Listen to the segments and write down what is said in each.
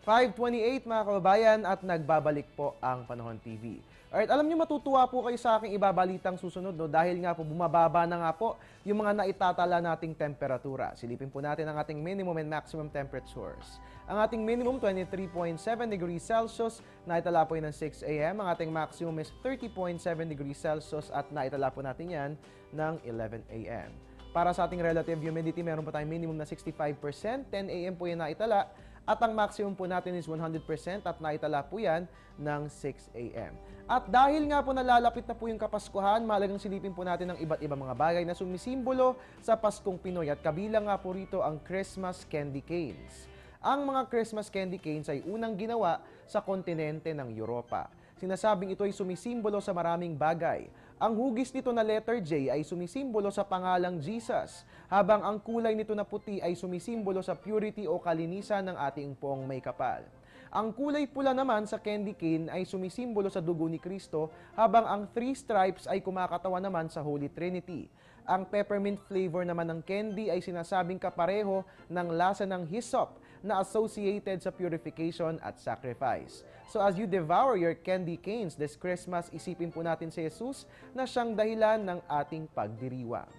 5:28 mga kababayan at nagbabalik po ang Panahon TV. Alright, alam niyo matutuwa po kayo sa aking ibabalitang susunod dahil nga po bumababa na nga po yung mga naitatala nating temperatura. Silipin po natin ang ating minimum and maximum temperatures. Ang ating minimum 23.7 degrees Celsius, naitala po yun ng 6 a.m. Ang ating maximum is 30.7 degrees Celsius at naitala po natin yan ng 11 a.m. Para sa ating relative humidity, meron po tayong minimum na 65%, 10 a.m. po yan naitala. At ang maximum po natin is 100% at naitala po yan ng 6 a.m. At dahil nga po nalalapit na po yung Kapaskuhan, mahalagang silipin po natin ang iba't ibang mga bagay na sumisimbolo sa Paskong Pinoy at kabilang nga po rito ang Christmas candy canes. Ang mga Christmas candy canes ay unang ginawa sa kontinente ng Europa. Sinasabing ito ay sumisimbolo sa maraming bagay. Ang hugis nito na letter J ay sumisimbolo sa pangalang Jesus, habang ang kulay nito na puti ay sumisimbolo sa purity o kalinisan ng ating poong may kapal. Ang kulay pula naman sa candy cane ay sumisimbolo sa dugo ni Kristo, habang ang 3 stripes ay kumakatawan naman sa Holy Trinity. Ang peppermint flavor naman ng candy ay sinasabing kapareho ng lasa ng hyssop na associated sa purification at sacrifice. So as you devour your candy canes this Christmas, isipin po natin si Jesus na siyang dahilan ng ating pagdiriwang.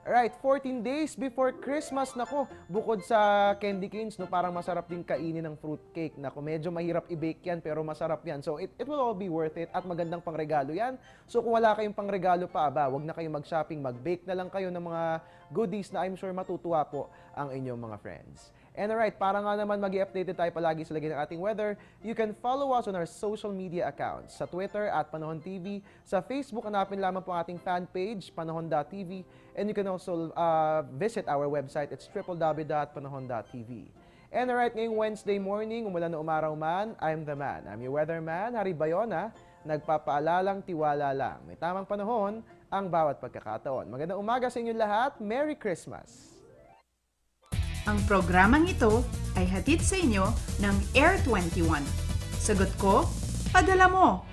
Alright, 14 days before Christmas, nako, bukod sa candy canes, no, parang masarap din kainin ng fruit cake. Nako, medyo mahirap i-bake yan, pero masarap yan. So, it will all be worth it at magandang pangregalo yan. So, kung wala kayong pangregalo pa, wag na kayong mag-shopping, mag-bake na lang kayo ng mga goodies na I'm sure matutuwa po ang inyong mga friends. And alright, para nga naman mag-i-updated tayo palagi sa lagay ng ating weather, you can follow us on our social media accounts. Sa Twitter at Panahon TV, sa Facebook, hanapin lamang po ang ating fan page, panahon.tv, and you can also visit our website, it's www.panahon.tv. And alright, ngayong Wednesday morning, umulan na umaraw man, I'm the man. I'm your weatherman, Harry Bayona, nagpapaalalang tiwala lang. May tamang panahon ang bawat pagkakataon. Magandang umaga sa inyo lahat, Merry Christmas! Ang programang ito ay hatid sa inyo ng Air 21. Sagot ko, padala mo!